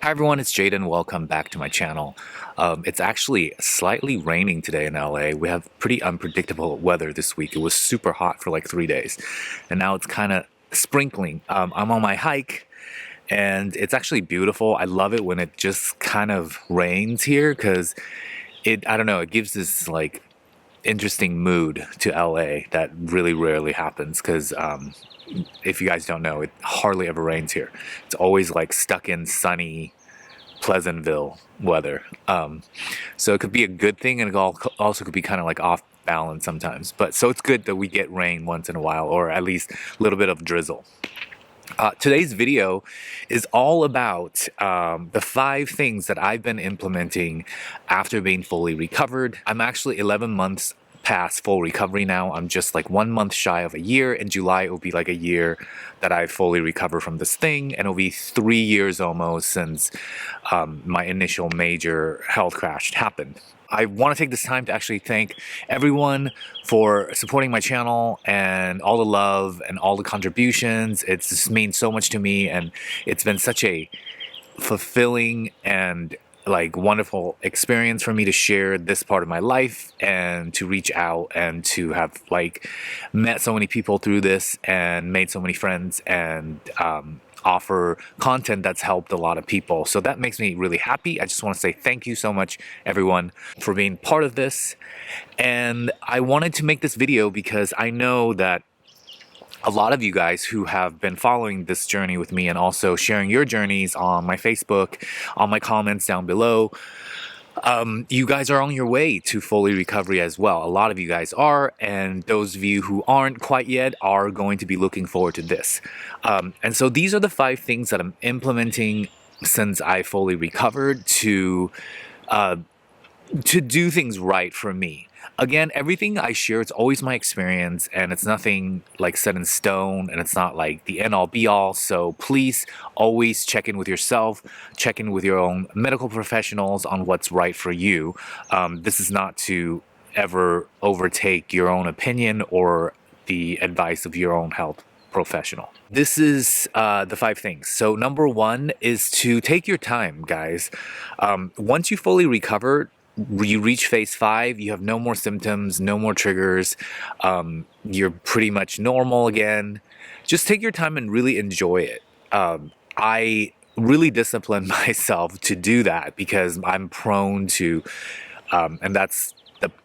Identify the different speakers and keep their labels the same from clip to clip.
Speaker 1: Hi everyone, it's Jaden. Welcome back to my channel. It's actually slightly raining today in LA. We have pretty unpredictable weather this week. It was super hot for like 3 days, and now it's kind of sprinkling. I'm on my hike, and it's actually beautiful. I love it when it just kind of rains here because I don't know, it gives this like interesting mood to LA that really rarely happens because if you guys don't know, it hardly ever rains here. It's always like stuck in sunny Pleasantville weather. So it could be a good thing, and it also could be kind of like off balance sometimes. But so it's good that we get rain once in a while, or at least a little bit of drizzle. Today's video is all about the 5 things that I've been implementing after being fully recovered. I'm actually 11 months past full recovery now. I'm just like 1 month shy of a year. In July, it will be like a year that I fully recover from this thing, and it'll be 3 years almost since my initial major health crash happened. I want to take this time to actually thank everyone for supporting my channel and all the love and all the contributions. It's just means so much to me, and it's been such a fulfilling and like wonderful experience for me to share this part of my life and to reach out and to have like met so many people through this and made so many friends and offer content that's helped a lot of people. So that makes me really happy. I just want to say thank you so much, everyone, for being part of this. And I wanted to make this video because I know that a lot of you guys who have been following this journey with me and also sharing your journeys on my Facebook, on my comments down below, you guys are on your way to fully recovery as well. A lot of you guys are, and those of you who aren't quite yet are going to be looking forward to this. And so these are the 5 things that I'm implementing since I fully recovered to do things right for me. Again, everything I share, it's always my experience, and it's nothing like set in stone, and it's not like the end all be all. So please always check in with yourself, check in with your own medical professionals on what's right for you. This is not to ever overtake your own opinion or the advice of your own health professional. This is the 5 things. So number 1 is to take your time, guys. Once you fully recover, you reach phase 5, you have no more symptoms, no more triggers, you're pretty much normal again. Just take your time and really enjoy it. I really discipline myself to do that because I'm prone to, and that's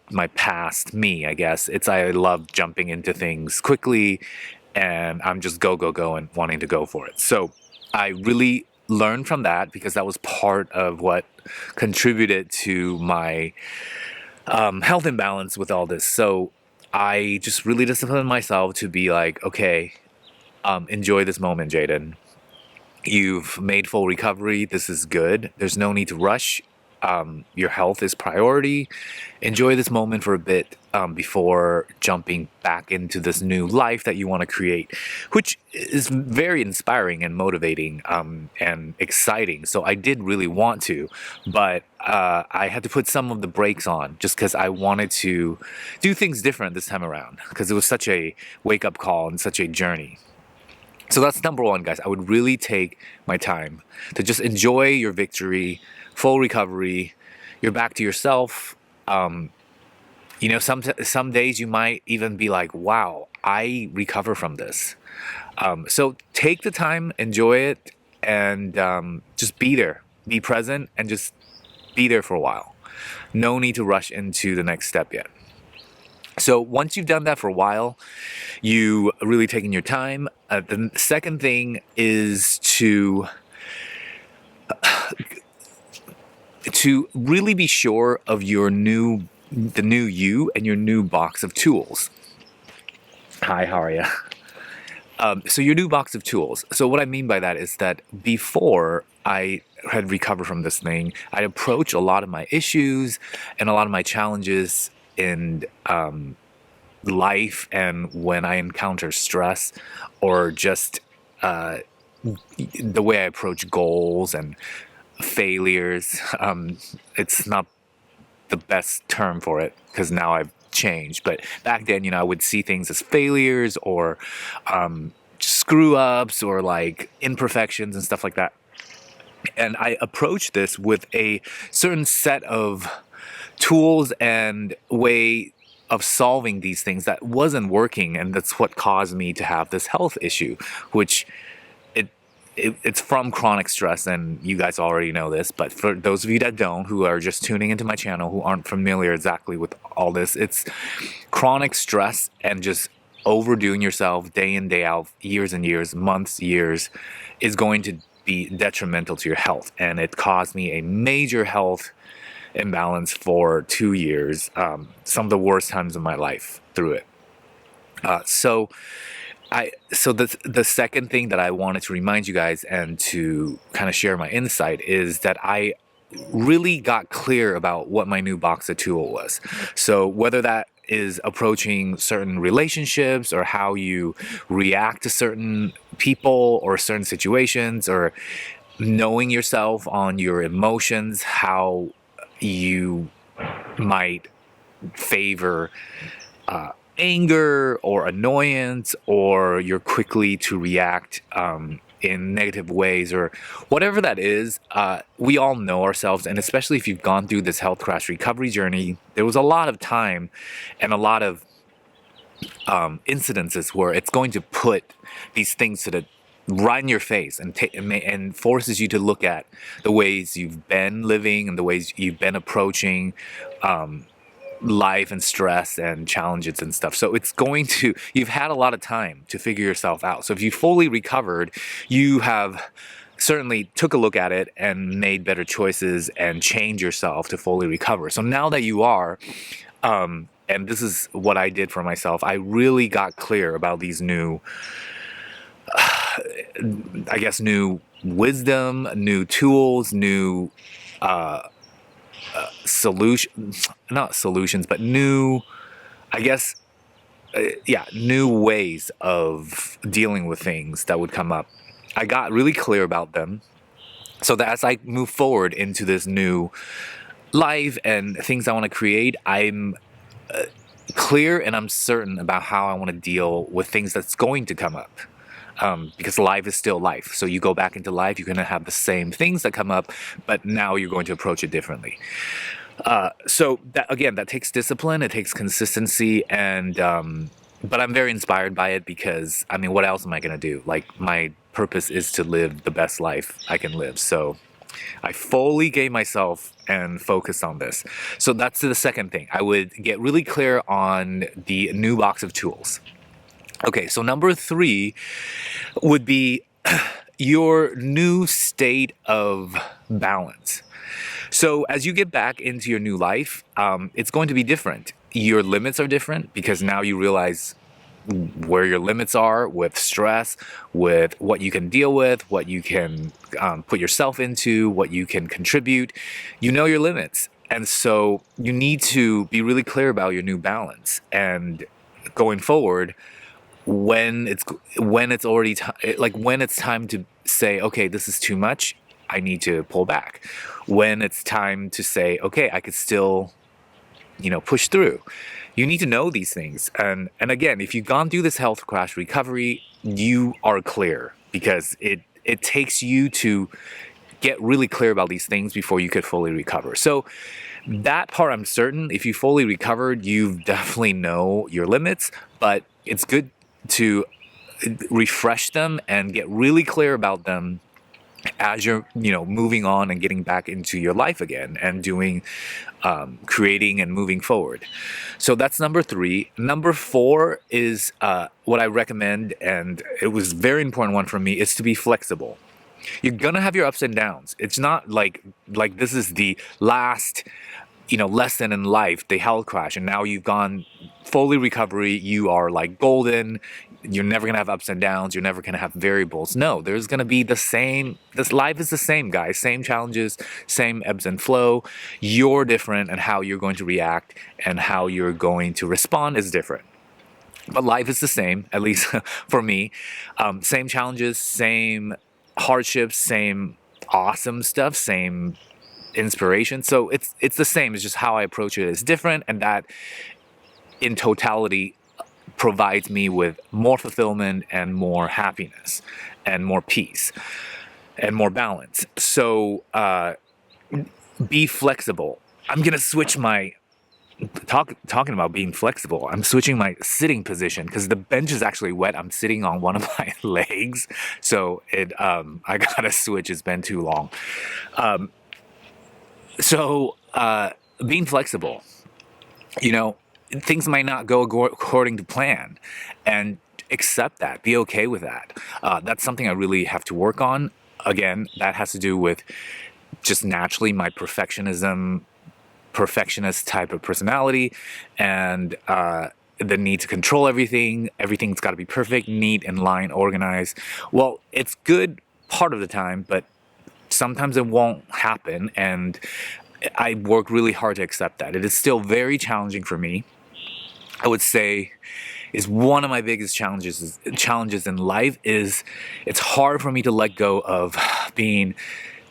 Speaker 1: my past me, I guess. I love jumping into things quickly, and I'm just go and wanting to go for it. So I really learned from that because that was part of what contributed to my health imbalance with all this. So I just really disciplined myself to be like, okay, enjoy this moment, Jaden. You've made full recovery. This is good. There's no need to rush. Your health is priority. Enjoy this moment for a bit before jumping back into this new life that you want to create, which is very inspiring and motivating and exciting. So I did really want to, but I had to put some of the brakes on just because I wanted to do things different this time around because it was such a wake-up call and such a journey. So that's number 1, guys. I would really take my time to just enjoy your victory, full recovery. You're back to yourself. You know, some days you might even be like, wow, I recover from this. So take the time, enjoy it, and just be there. Be present and just be there for a while. No need to rush into the next step yet. So once you've done that for a while, you really taking your time. The second thing is to really be sure of the new you and your new box of tools. Hi, how are you? So your new box of tools. So what I mean by that is that before I had recovered from this thing, I'd approach a lot of my issues and a lot of my challenges in life, and when I encounter stress or just the way I approach goals and failures. It's not the best term for it because now I've changed, but back then, you know, I would see things as failures or screw ups or like imperfections and stuff like that. And I approached this with a certain set of tools and way of solving these things that wasn't working, and that's what caused me to have this health issue, which it's from chronic stress, and you guys already know this, but for those of you that don't, who are just tuning into my channel, who aren't familiar exactly with all this, it's chronic stress and just overdoing yourself day in, day out, years and years, months, years, is going to be detrimental to your health. And it caused me a major health imbalance for 2 years, some of the worst times of my life through it. So the second thing that I wanted to remind you guys and to kind of share my insight is that I really got clear about what my new box of tool was. So whether that is approaching certain relationships, or how you react to certain people or certain situations, or knowing yourself on your emotions, how you might favor anger or annoyance, or you're quickly to react in negative ways, or whatever that is. We all know ourselves, and especially if you've gone through this health crash recovery journey, there was a lot of time and a lot of incidences where it's going to put these things to the right in your face, and forces you to look at the ways you've been living and the ways you've been approaching life and stress and challenges and stuff. So you've had a lot of time to figure yourself out. So if you fully recovered, you have certainly took a look at it and made better choices and changed yourself to fully recover. So now that you are, and this is what I did for myself, I really got clear about these new, I guess, new wisdom, new tools, new not solutions, but new, I guess, new ways of dealing with things that would come up. I got really clear about them, so that as I move forward into this new life and things I want to create, I'm clear and I'm certain about how I want to deal with things that's going to come up. Because life is still life. So you go back into life, you're going to have the same things that come up, but now you're going to approach it differently. So that takes discipline, it takes consistency, and but I'm very inspired by it, because I mean, what else am I going to do? Like, my purpose is to live the best life I can live. So I fully gave myself and focused on this. So that's the second thing. I would get really clear on the new box of tools. Okay, so number 3 would be your new state of balance. So as you get back into your new life, it's going to be different. Your limits are different, because now you realize where your limits are with stress, with what you can deal with, what you can put yourself into, what you can contribute. You know your limits. And so you need to be really clear about your new balance. And going forward, when it's time to say, okay, this is too much, I need to pull back. When it's time to say, okay, I could still, push through. You need to know these things. And again, if you've gone through this health crash recovery, you are clear, because it takes you to get really clear about these things before you could fully recover. So that part, I'm certain, if you fully recovered, you definitely know your limits, but it's good to refresh them and get really clear about them as you're moving on and getting back into your life again and doing creating and moving forward. So that's number 3. Number 4 is what I recommend, and it was a very important one for me, is to be flexible. You're gonna have your ups and downs. It's not like this is the last lesson in life, the health crash, and now you've gone fully recovery, you are like golden, you're never gonna have ups and downs, you're never gonna have variables. No, there's gonna be the same. This life is the same, guys. Same challenges, same ebbs and flow. You're different, and how you're going to react and how you're going to respond is different. But life is the same, at least for me. Same challenges, same hardships, same awesome stuff, same inspiration. So it's the same. It's just how I approach it is different, and that in totality provides me with more fulfillment and more happiness and more peace. and more balance. So be flexible. I'm gonna switch my talking about being flexible. I'm switching my sitting position because the bench is actually wet. I'm sitting on one of my legs, so I gotta switch. It's been too long. So being flexible, you know, things might not go according to plan, and accept that. Be okay with that. That's something I really have to work on. Again, that has to do with just naturally my perfectionist type of personality, and the need to control everything. Everything's got to be perfect, neat, in line, organized. Well, it's good part of the time, but sometimes it won't happen, and I work really hard to accept that. It is still very challenging for me. I would say is one of my biggest challenges in life. Is it's hard for me to let go of being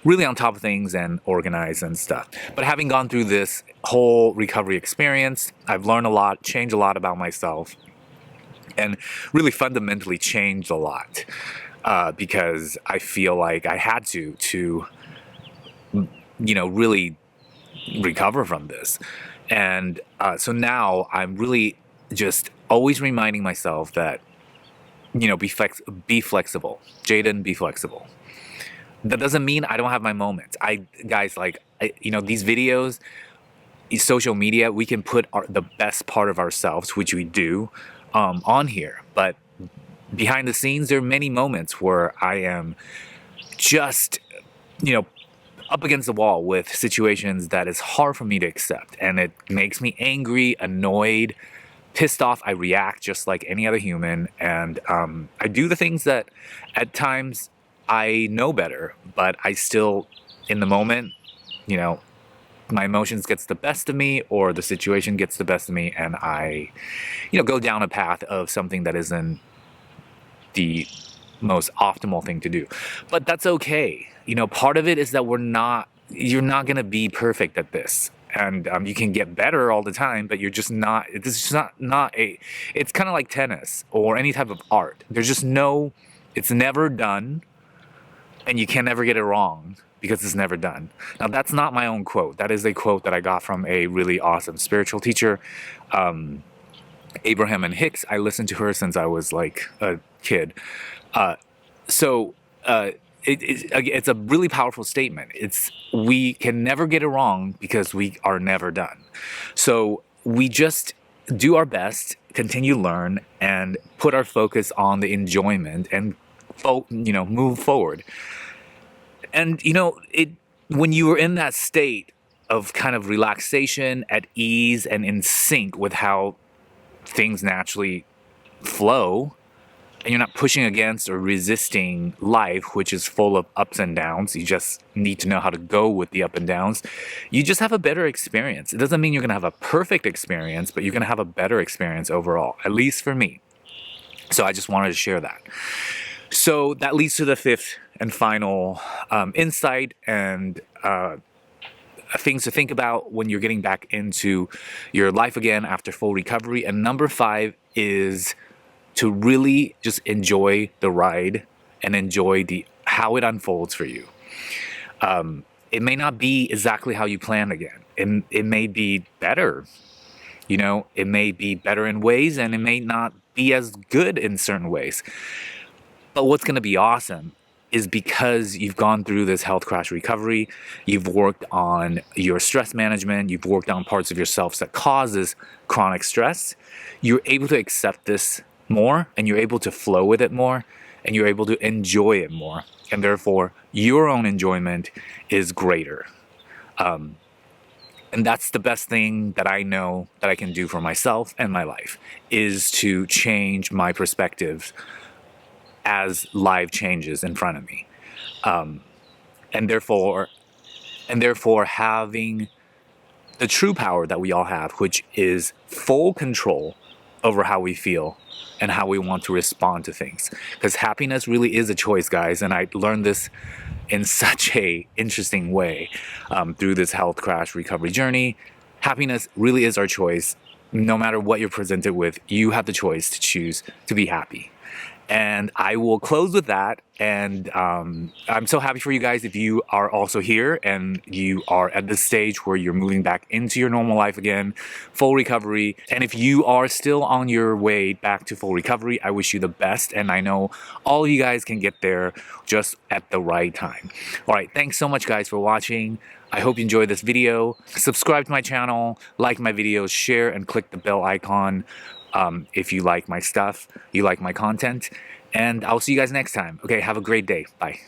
Speaker 1: really on top of things and organized and stuff. But having gone through this whole recovery experience, I've learned a lot, changed a lot about myself, and really fundamentally changed a lot, because I feel like I had to really recover from this. And so now I'm really just always reminding myself that, be flexible. Jaden, be flexible. That doesn't mean I don't have my moments. These videos, social media, we can put the best part of ourselves, which we do, on here. But behind the scenes, there are many moments where I am just, up against the wall with situations that is hard for me to accept. And it makes me angry, annoyed, pissed off. I react just like any other human. And I do the things that at times I know better, but I still, in the moment, my emotions gets the best of me, or the situation gets the best of me, and I, go down a path of something that isn't the most optimal thing to do. But that's okay. Part of it is that you're not going to be perfect at this. And you can get better all the time, but you're just not, it's kind of like tennis or any type of art. It's never done, and you can never get it wrong because it's never done. Now, that's not my own quote. That is a quote that I got from a really awesome spiritual teacher, Abraham and Hicks. I listened to her since I was like a kid. It's a really powerful statement. We can never get it wrong because we are never done. So we just do our best, continue to learn, and put our focus on the enjoyment and move forward. And when you are in that state of kind of relaxation, at ease, and in sync with how things naturally flow, and you're not pushing against or resisting life, which is full of ups and downs. You just need to know how to go with the up and downs. You just have a better experience. It doesn't mean you're going to have a perfect experience, but you're going to have a better experience overall, at least for me. So I just wanted to share that. So that leads to the fifth and final insight and things to think about when you're getting back into your life again after full recovery. And number 5 is to really just enjoy the ride and enjoy how it unfolds for you. It may not be exactly how you planned again. It may be better. It may be better in ways, and it may not be as good in certain ways. But what's going to be awesome is because you've gone through this health crash recovery, you've worked on your stress management, you've worked on parts of yourself that causes chronic stress, you're able to accept this more, and you're able to flow with it more, and you're able to enjoy it more. And therefore, your own enjoyment is greater. And that's the best thing that I know that I can do for myself and my life, is to change my perspective as life changes in front of me. And therefore having the true power that we all have, which is full control over how we feel and how we want to respond to things. Because happiness really is a choice, guys. And I learned this in such a interesting way through this health crash recovery journey. Happiness really is our choice. No matter what you're presented with, you have the choice to choose to be happy. And I will close with that. And I'm so happy for you guys if you are also here and you are at this stage where you're moving back into your normal life again, full recovery. And if you are still on your way back to full recovery, I wish you the best. And I know all of you guys can get there just at the right time. All right, thanks so much, guys, for watching. I hope you enjoyed this video. Subscribe to my channel, like my videos, share, and click the bell icon if you like my stuff, you like my content. And I'll see you guys next time. Okay, have a great day. Bye.